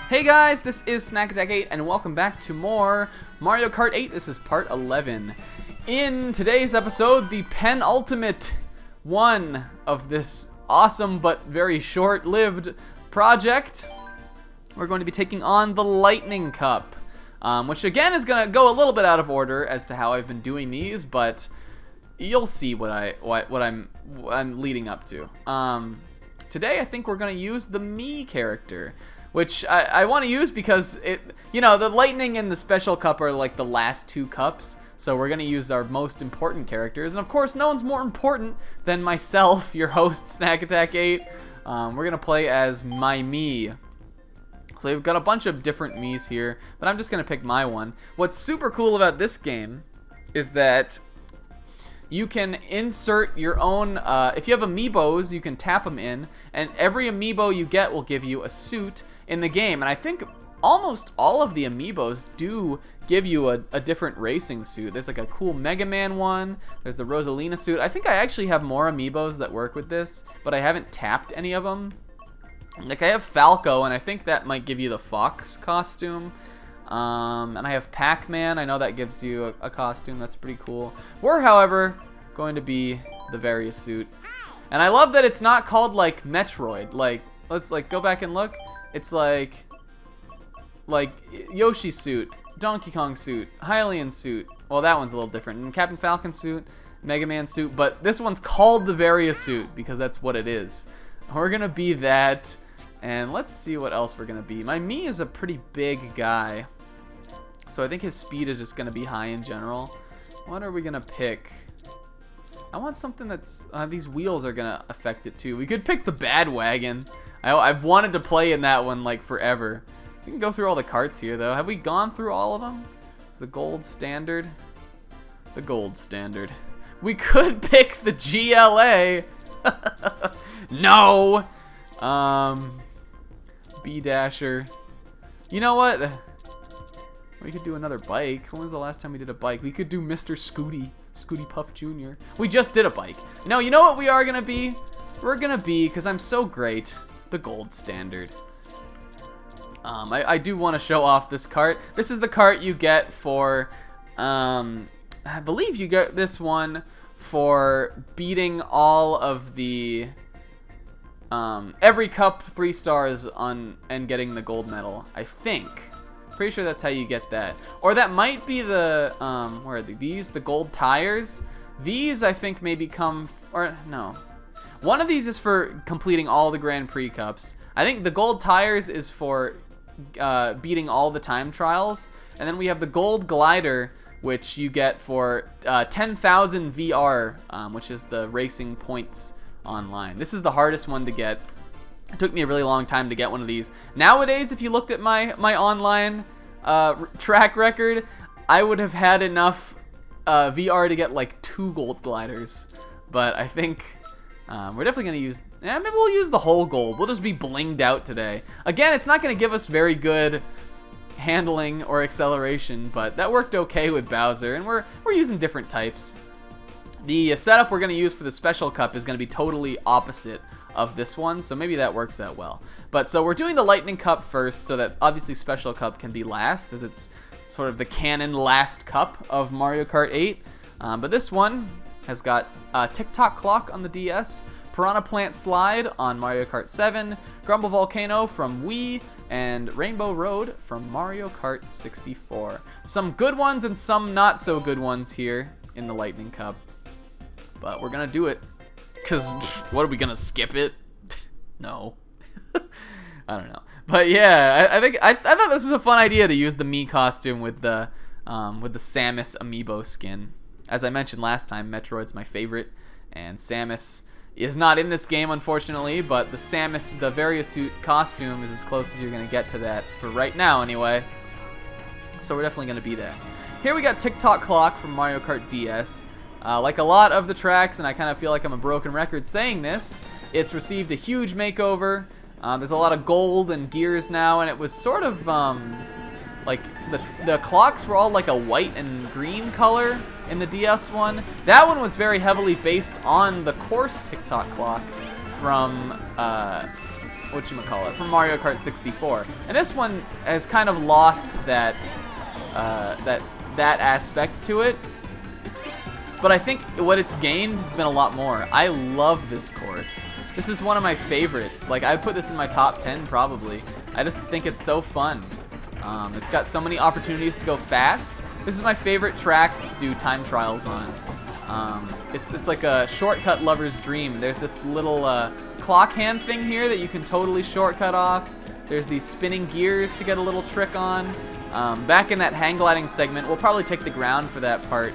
Hey guys, this is Snack8 and welcome back to more Mario Kart 8. This is part 11. In today's episode, the penultimate one of this awesome but very short-lived project, we're going to be taking on the Lightning Cup, which again is going to go a little bit out of order as to how I've been doing these, but you'll see what I'm leading up to. Today I think we're going to use the Mii character, which I want to use because the Lightning and the Special Cup are like the last two cups, so we're going to use our most important characters, and of course no one's more important than myself, your host, Snack8. We're going to play as my Mii. So we've got a bunch of different Miis here, but I'm just going to pick my one. What's super cool about this game is that you can insert your own, if you have amiibos, you can tap them in, and every amiibo you get will give you a suit in the game. And I think almost all of the amiibos do give you a different racing suit. There's like a cool Mega Man one, there's the Rosalina suit. I think I actually have more amiibos that work with this, but I haven't tapped any of them. Like I have Falco, and I think that might give you the Fox costume. And I have Pac-Man. I know that gives you a costume. That's pretty cool. We're, however, going to be the Various suit. And I love that it's not called, like, Metroid. Like, let's, like, go back and look. It's, like Yoshi suit, Donkey Kong suit, Hylian suit. Well, that one's a little different. And Captain Falcon suit, Mega Man suit. But this one's called the Various suit because that's what it is. We're going to be that. And let's see what else we're going to be. My Mii is a pretty big guy, so I think his speed is just going to be high in general. What are we going to pick? I want something that's... these wheels are going to affect it too. We could pick the Bad Wagon. I've wanted to play in that one like forever. We can go through all the carts here though. Have we gone through all of them? Is the gold standard? The gold standard. We could pick the GLA. No! B-Dasher. You know what? We could do another bike. When was the last time we did a bike? We could do Mr. Scooty Puff Jr. We just did a bike. No, you know what we are gonna be? We're gonna be, because I'm so great, the gold standard. I do want to show off this cart. This is the cart you get for, I believe you get this one for beating all of the, every cup 3 stars on and getting the gold medal, I think. Pretty sure that's how you get that. Or that might be the, where are these? The gold tires? These, I think, maybe come, or no. One of these is for completing all the Grand Prix cups. I think the gold tires is for beating all the time trials. And then we have the gold glider, which you get for 10,000 VR, which is the racing points online. This is the hardest one to get. It took me a really long time to get one of these. Nowadays, if you looked at my online track record, I would have had enough VR to get like 2 gold gliders. But I think we're definitely going to use... maybe we'll use the whole gold. We'll just be blinged out today. Again, it's not going to give us very good handling or acceleration, but that worked okay with Bowser, and we're using different types. The setup we're going to use for the Special Cup is going to be totally opposite of this one, so maybe that works out well. But so we're doing the Lightning Cup first, so that obviously Special Cup can be last, as it's sort of the canon last cup of Mario Kart 8. But this one has got Tick-Tock Clock on the DS, Piranha Plant Slide on Mario Kart 7, Grumble Volcano from Wii, and Rainbow Road from Mario Kart 64. Some good ones and some not so good ones here in the Lightning Cup. But we're gonna do it. Because, what are we gonna skip it? No. I don't know. But yeah, I thought this was a fun idea to use the Mii costume with the Samus amiibo skin. As I mentioned last time, Metroid's my favorite, and Samus is not in this game, unfortunately, but the Samus, the Various suit costume is as close as you're gonna get to that, for right now anyway. So we're definitely gonna be there. Here we got Tick-Tock Clock from Mario Kart DS. Like a lot of the tracks, and I kind of feel like I'm a broken record saying this, it's received a huge makeover. There's a lot of gold and gears now, and it was sort of, like, the clocks were all like a white and green color in the DS one. That one was very heavily based on the course Tick-Tock Clock from whatchamacallit, from Mario Kart 64. And this one has kind of lost that that aspect to it. But I think what it's gained has been a lot more. I love this course. This is one of my favorites. Like, I put this in my top 10 probably. I just think it's so fun. It's got so many opportunities to go fast. This is my favorite track to do time trials on. It's like a shortcut lover's dream. There's this little clock hand thing here that you can totally shortcut off. There's these spinning gears to get a little trick on. Back in that hang gliding segment, we'll probably take the ground for that part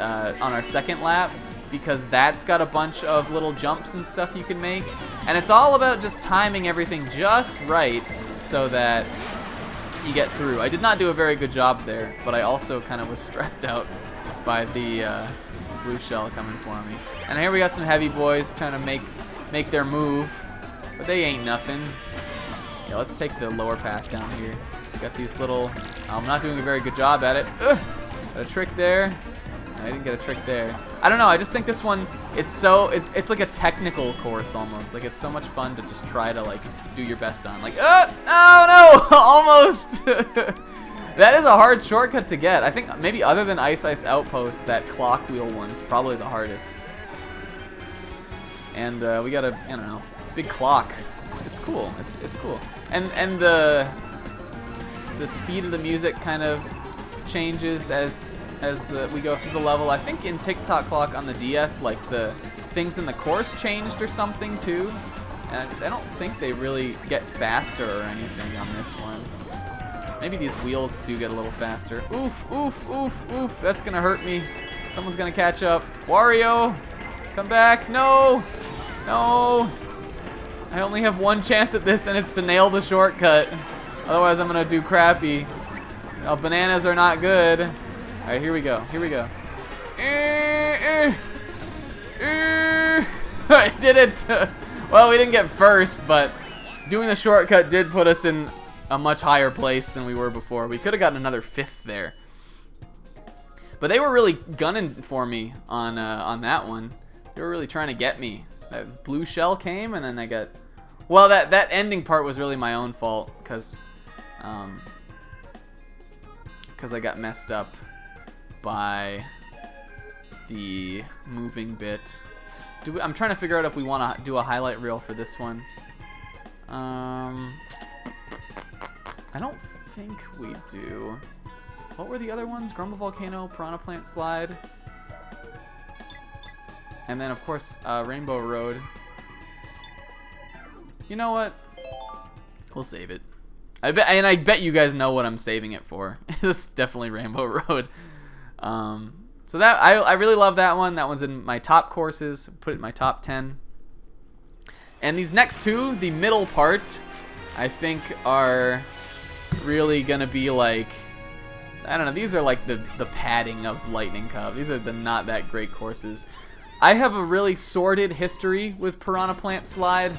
on our second lap, because that's got a bunch of little jumps and stuff you can make. And it's all about just timing everything just right so that you get through. I did not do a very good job there, but I also kind of was stressed out by the blue shell coming for me. And here we got some heavy boys trying to make their move, but they ain't nothing. Yeah, let's take the lower path down here. Got these little... I'm not doing a very good job at it. Ugh! Got a trick there. I didn't get a trick there. I don't know, I just think this one is so... It's like a technical course almost. Like, it's so much fun to just try to, like, do your best on. Like, oh no! Almost! That is a hard shortcut to get. I think maybe other than Ice Ice Outpost, that clock wheel one's probably the hardest. And we got a, I don't know, big clock. It's cool. It's cool. And the speed of the music kind of changes as we go through the level. I think in Tick-Tock Clock on the DS, like, the things in the course changed or something too. And I don't think they really get faster or anything on this one. Maybe these wheels do get a little faster. Oof, oof, oof, oof. That's gonna hurt me. Someone's gonna catch up. Wario, come back. No, no. I only have one chance at this, and it's to nail the shortcut. Otherwise, I'm gonna do crappy. Oh, bananas are not good. All right, here we go. Here we go. I did it. Well, we didn't get first, but doing the shortcut did put us in a much higher place than we were before. We could have gotten another 5th there. But they were really gunning for me on that one. They were really trying to get me. That blue shell came, and then I got... Well, that ending part was really my own fault, because I got messed up by the moving bit. I'm trying to figure out if we want to do a highlight reel for this one. I don't think we do. What were the other ones? Grumble Volcano, Piranha Plant Slide, and then of course Rainbow Road. You know what? We'll save it. I bet you guys know what I'm saving it for. This is definitely Rainbow Road. So that I really love that one. That one's in my top courses. Put it in my top 10. And these next two, the middle part, I think are really gonna be like, I don't know, these are like the padding of Lightning Cup. These are the not that great courses. I have a really sordid history with Piranha Plant Slide,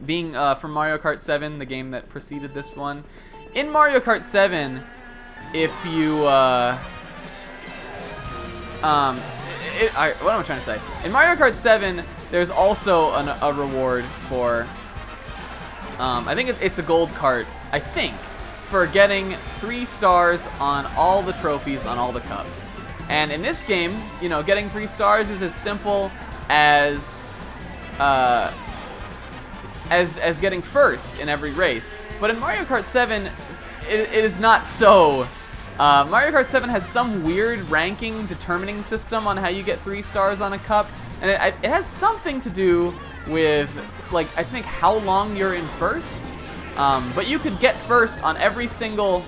being from Mario Kart 7, the game that preceded this one. In Mario Kart 7, if you what am I trying to say? In Mario Kart 7, there's also a reward for I think it's a gold cart, I think, for getting 3 stars on all the trophies on all the cups. And in this game, you know, getting 3 stars is as simple as getting first in every race. But in Mario Kart 7, it is not so. Mario Kart 7 has some weird ranking determining system on how you get 3 stars on a cup, and it has something to do with, like, I think how long you're in first. But you could get first on every single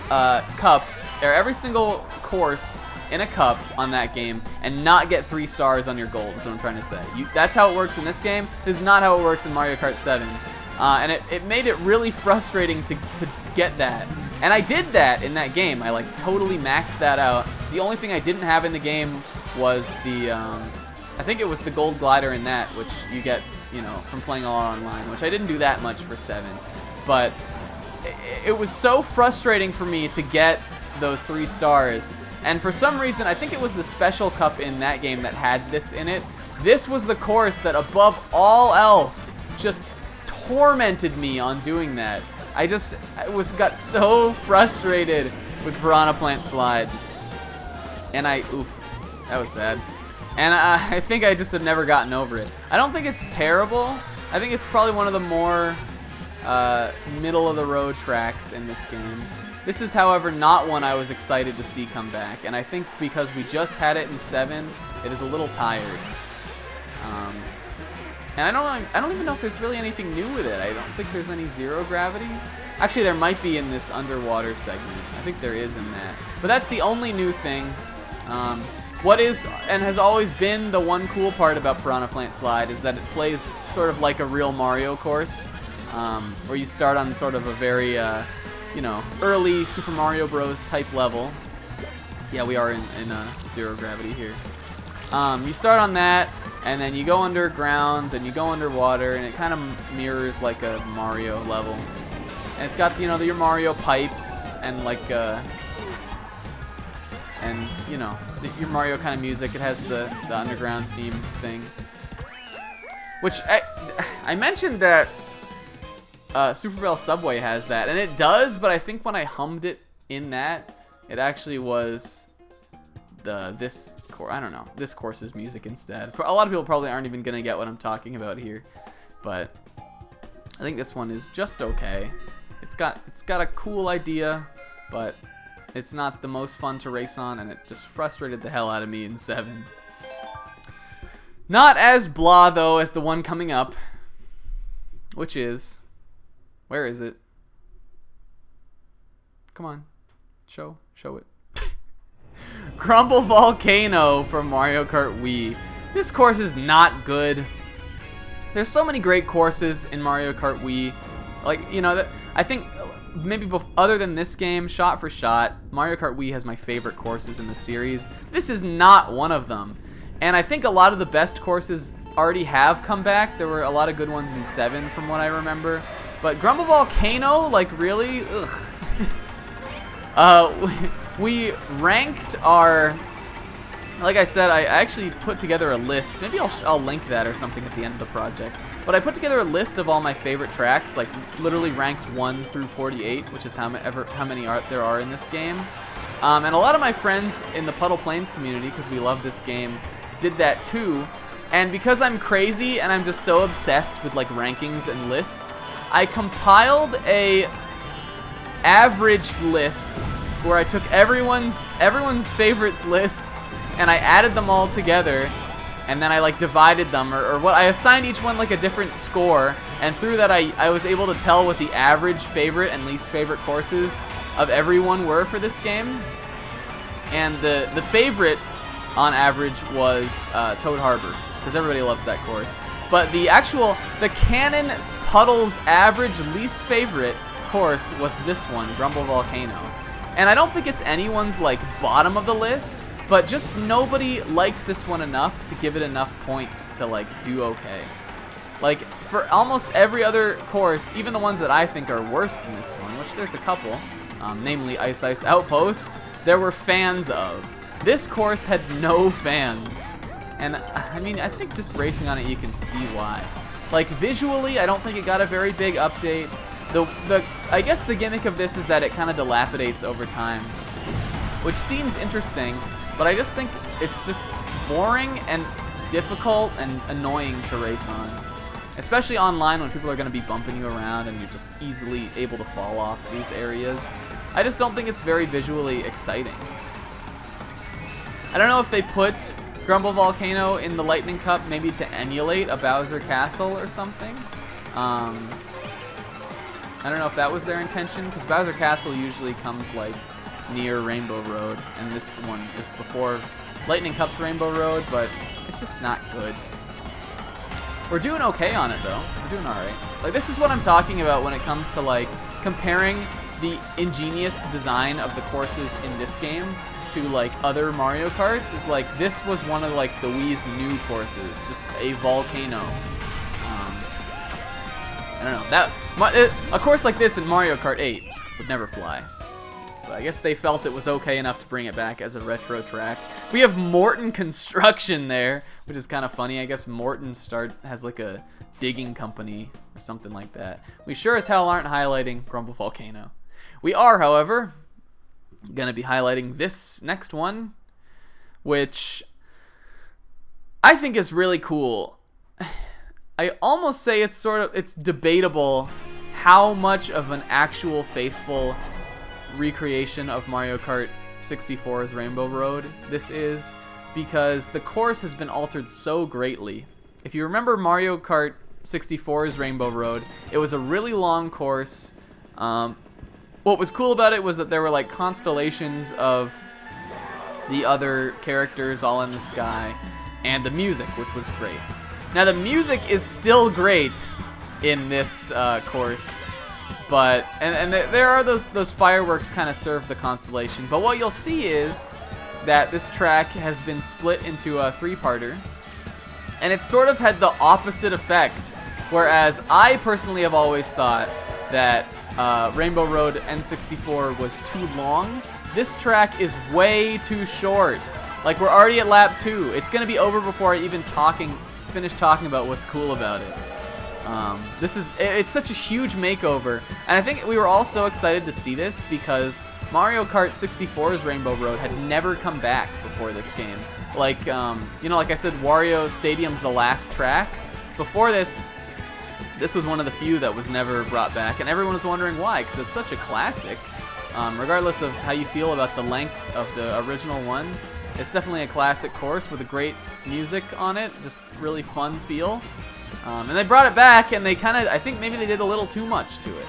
cup, or every single course in a cup on that game, and not get 3 stars on your gold, is what I'm trying to say. That's how it works in this game. This is not how it works in Mario Kart 7. And it made it really frustrating to get that. And I did that in that game. I, like, totally maxed that out. The only thing I didn't have in the game was the, I think it was the gold glider in that, which you get, you know, from playing all online, which I didn't do that much for 7. But it was so frustrating for me to get those 3 stars. And for some reason, I think it was the special cup in that game that had this in it. This was the course that above all else just tormented me on doing that. I got so frustrated with Piranha Plant Slide. And oof, that was bad. And I think I just have never gotten over it. I don't think it's terrible. I think it's probably one of the more middle-of-the-road tracks in this game. This is, however, not one I was excited to see come back. And I think because we just had it in 7, it is a little tired. And I don't even know if there's really anything new with it. I don't think there's any zero gravity. Actually, there might be in this underwater segment. I think there is in that. But that's the only new thing. What is and has always been the one cool part about Piranha Plant Slide is that it plays sort of like a real Mario course, where you start on sort of a very, you know, early Super Mario Bros. Type level. Yeah, we are in zero gravity here. You start on that, and then you go underground, and you go underwater, and it kind of mirrors like a Mario level. And it's got, you know, your Mario pipes, and like, and, you know, your Mario kind of music. It has the underground theme thing. Which, I mentioned that Super Bell Subway has that, and it does, but I think when I hummed it in that, it actually was this course's music instead. A lot of people probably aren't even gonna get what I'm talking about here, but I think this one is just okay. It's got a cool idea, but it's not the most fun to race on, and it just frustrated the hell out of me in 7. Not as blah though as the one coming up, which is, where is it? Come on, show it. Grumble Volcano from Mario Kart Wii. This course is not good. There's so many great courses in Mario Kart Wii. Like, you know, that I think maybe other than this game, shot for shot, Mario Kart Wii has my favorite courses in the series. This is not one of them. And I think a lot of the best courses already have come back. There were a lot of good ones in 7 from what I remember. But Grumble Volcano, like, really? Ugh. We ranked our, like I said, I actually put together a list. Maybe I'll link that or something at the end of the project. But I put together a list of all my favorite tracks, like literally ranked 1 through 48, which is how many there are in this game. And a lot of my friends in the Puddle Plains community, because we love this game, did that too. And because I'm crazy and I'm just so obsessed with like rankings and lists, I compiled a averaged list where I took everyone's favorites lists and I added them all together, and then I like divided them or what I assigned each one like a different score, and through that I was able to tell what the average favorite and least favorite courses of everyone were for this game. And the favorite on average was Toad Harbor, because everybody loves that course. But the Canon Puddles average least favorite course was this one, Grumble Volcano. And I don't think it's anyone's like bottom of the list, but just nobody liked this one enough to give it enough points to like do okay. Like for almost every other course, even the ones that I think are worse than this one, which there's a couple, namely Ice Ice Outpost, there were fans of. This course had no fans. And I mean, I think just racing on it, you can see why. Like visually, I don't think it got a very big update. I guess the gimmick of this is that it kind of dilapidates over time, which seems interesting, but I just think it's just boring and difficult and annoying to race on. Especially online when people are going to be bumping you around and you're just easily able to fall off these areas. I just don't think it's very visually exciting. I don't know if they put Grumble Volcano in the Lightning Cup maybe to emulate a Bowser Castle or something. I don't know if that was their intention, because Bowser Castle usually comes like near Rainbow Road, and this one is before Lightning Cup's Rainbow Road, but it's just not good. We're doing okay on it though. We're doing alright. Like this is what I'm talking about when it comes to like comparing the ingenious design of the courses in this game to like other Mario Karts. Is like this was one of like the Wii's new courses, just a volcano. I don't know, a course like this in Mario Kart 8 would never fly. But I guess they felt it was okay enough to bring it back as a retro track. We have Morton Construction there, which is kind of funny. I guess Morton has like a digging company or something like that. We sure as hell aren't highlighting Grumble Volcano. We are, however, going to be highlighting this next one, which I think is really cool. I almost say it's debatable how much of an actual faithful recreation of Mario Kart 64's Rainbow Road this is, because the course has been altered so greatly. If you remember Mario Kart 64's Rainbow Road, it was a really long course. What was cool about it was that there were like constellations of the other characters all in the sky, and the music, which was great. Now the music is still great in this course, but there are those fireworks kind of serve the constellation. But what you'll see is that this track has been split into a three-parter, and it's sort of had the opposite effect. Whereas I personally have always thought that Rainbow Road N64 was too long, this track is way too short. Like, we're already at lap 2. It's going to be over before I even finish talking about what's cool about it. It's such a huge makeover, and I think we were all so excited to see this because Mario Kart 64's Rainbow Road had never come back before this game. Like, like I said, Wario Stadium's the last track. Before this was one of the few that was never brought back, and everyone was wondering why, because it's such a classic. Regardless of how you feel about the length of the original one, it's definitely a classic course with a great music on it, just really fun feel. And they brought it back, and they I think maybe they did a little too much to it.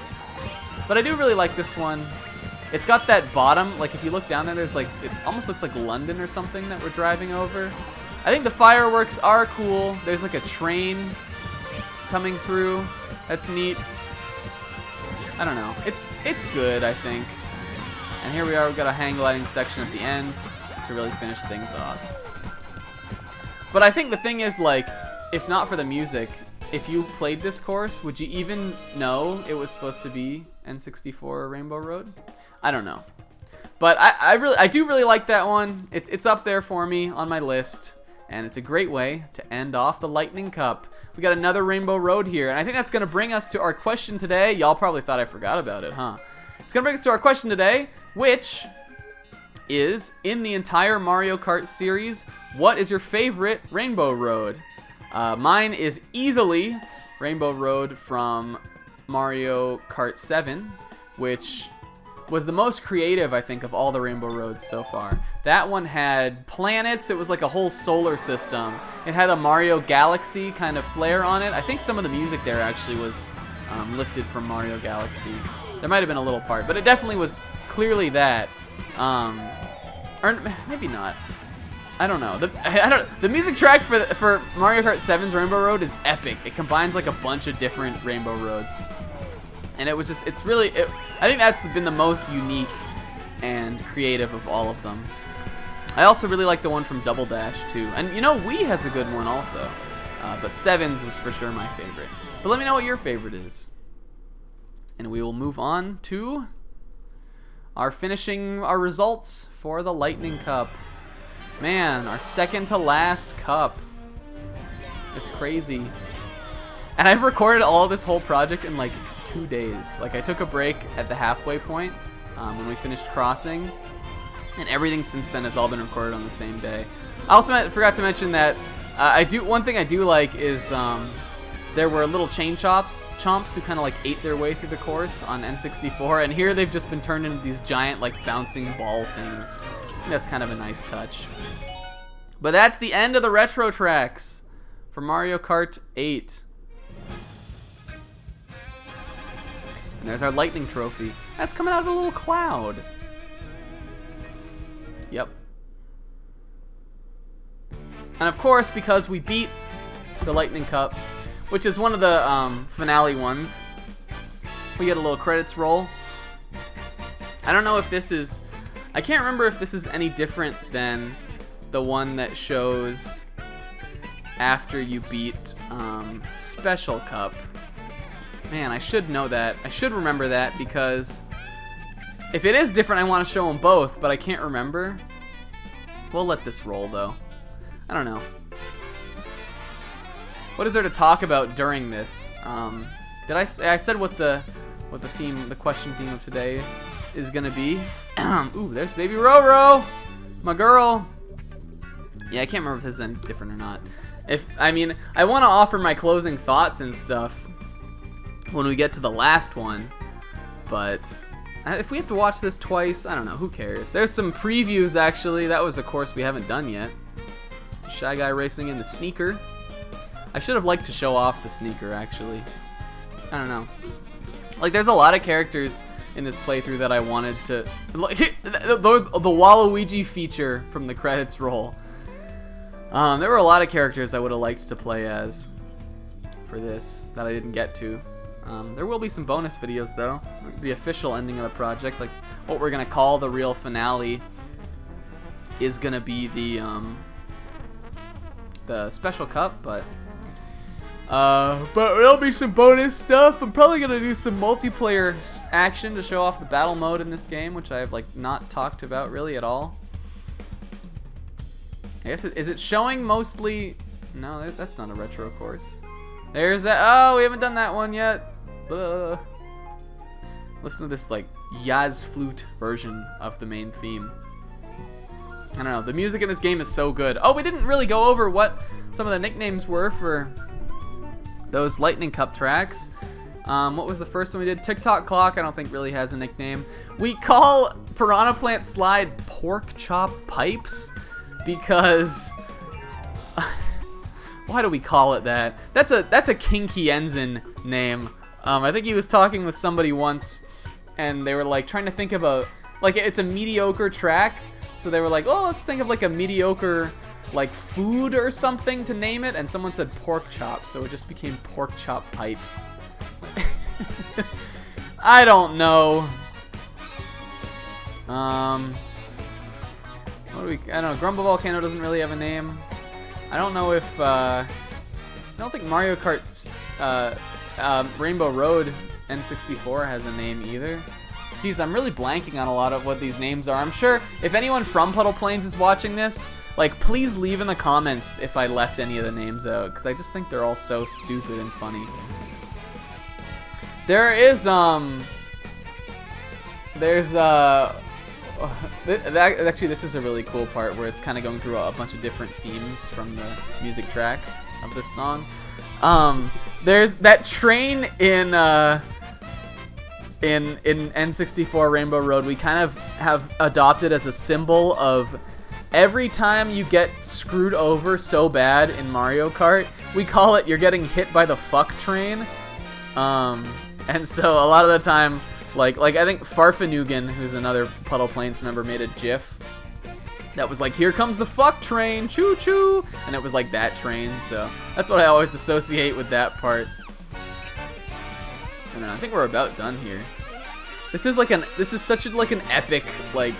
But I do really like this one. It's got that bottom, like if you look down there, there's like, it almost looks like London or something that we're driving over. I think the fireworks are cool. There's like a train coming through. That's neat. I don't know. It's good, I think. And here we are, we've got a hang gliding section at the end to really finish things off. But I think the thing is, like, if not for the music, if you played this course, would you even know it was supposed to be N64 Rainbow Road? I don't know. But I do really like that one. It's up there for me on my list, and it's a great way to end off the Lightning Cup. We got another Rainbow Road here, and I think that's going to bring us to our question today. Y'all probably thought I forgot about it, huh? It's going to bring us to our question today, which is, in the entire Mario Kart series, what is your favorite Rainbow Road? Mine is easily Rainbow Road from Mario Kart 7, which was the most creative, I think, of all the Rainbow Roads so far. That one had planets. It was like a whole solar system. It had a Mario Galaxy kind of flair on it. I think some of the music there actually was lifted from Mario Galaxy. There might have been a little part, but it definitely was clearly that. Or maybe not. I don't know. The music track for Mario Kart 7's Rainbow Road is epic. It combines like a bunch of different Rainbow Roads. And it was just, I think that's been the most unique and creative of all of them. I also really like the one from Double Dash too. And you know, Wii has a good one also. But 7's was for sure my favorite. But let me know what your favorite is. And we will move on to finishing our results for the Lightning Cup. Man, our second to last cup. It's crazy. And I've recorded all of this whole project in like 2 days. Like, I took a break at the halfway point when we finished crossing, and everything since then has all been recorded on the same day. I also forgot to mention that one thing I do like is there were little chain chomps who kind of like ate their way through the course on N64, and here they've just been turned into these giant like bouncing ball things. I think that's kind of a nice touch. But that's the end of the retro tracks for Mario Kart 8. And there's our lightning trophy. That's coming out of a little cloud. Yep. And of course, because we beat the Lightning Cup, which is one of the finale ones, we get a little credits roll. I don't know if this is... I can't remember if this is any different than the one that shows after you beat Special Cup. Man, I should know that. I should remember that because If it is different, I want to show them both, but I can't remember. We'll let this roll, though. I don't know. What is there to talk about during this? Did I said what the theme, the question theme of today is gonna be? Ooh, there's baby Roro, my girl. Yeah, I can't remember if this is any different or not. I mean, I want to offer my closing thoughts and stuff when we get to the last one, but if we have to watch this twice, I don't know, who cares? There's some previews, actually. That was a course we haven't done yet. Shy Guy racing in the sneaker. I should have liked to show off the sneaker, actually. I don't know. Like, there's a lot of characters in this playthrough that I wanted to... the Waluigi feature from the credits roll. There were a lot of characters I would have liked to play as for this that I didn't get to. There will be some bonus videos, though. The official ending of the project, like what we're going to call the real finale, is going to be the special cup, but there'll be some bonus stuff. I'm probably going to do some multiplayer action to show off the battle mode in this game, which I've like not talked about really at all. I guess is it showing mostly? No, that's not a retro course. There's that. Oh, we haven't done that one yet. Listen to this like Yaz flute version of the main theme. I don't know. The music in this game is so good. Oh, we didn't really go over what some of the nicknames were for those Lightning Cup tracks. What was the first one we did? TikTok Clock, I don't think really has a nickname. We call Piranha Plant Slide Pork Chop Pipes because why do we call it that? That's a Kinky Enzen name. I think he was talking with somebody once and they were like trying to think of like it's a mediocre track, so they were like, oh, let's think of like a mediocre like food or something to name it, and someone said pork chop, so it just became Pork Chop Pipes. I don't know. What do we? I don't know. Grumble Volcano doesn't really have a name. I don't know if I don't think Mario Kart's Rainbow Road N64 has a name either. Jeez, I'm really blanking on a lot of what these names are. I'm sure if anyone from Puddle Plains is watching this, like, please leave in the comments if I left any of the names out, because I just think they're all so stupid and funny. There is, actually, this is a really cool part where it's kind of going through a bunch of different themes from the music tracks of this song. There's that train in N64 Rainbow Road we kind of have adopted as a symbol of every time you get screwed over so bad in Mario Kart, we call it you're getting hit by the fuck train. And so a lot of the time, like I think Farfanugan, who's another Puddle Plains member, made a GIF that was like, here comes the fuck train, choo choo, and it was like that train. So that's what I always associate with that part. I don't know, I think we're about done here. This is such an epic, like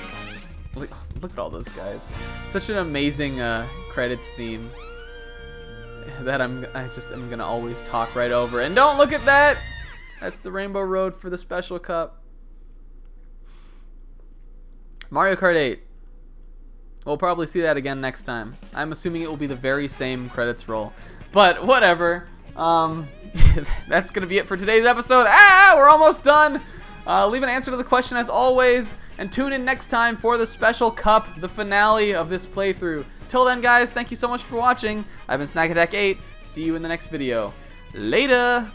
look at all those guys. Such an amazing credits theme that I'm gonna always talk right over. And don't look at that. That's the Rainbow Road for the Special Cup. Mario Kart 8. We'll probably see that again next time. I'm assuming it will be the very same credits roll. But whatever. That's going to be it for today's episode. We're almost done. Leave an answer to the question as always. And tune in next time for the Special Cup, the finale of this playthrough. Till then, guys, thank you so much for watching. I've been Snack Attack 8. See you in the next video. Later.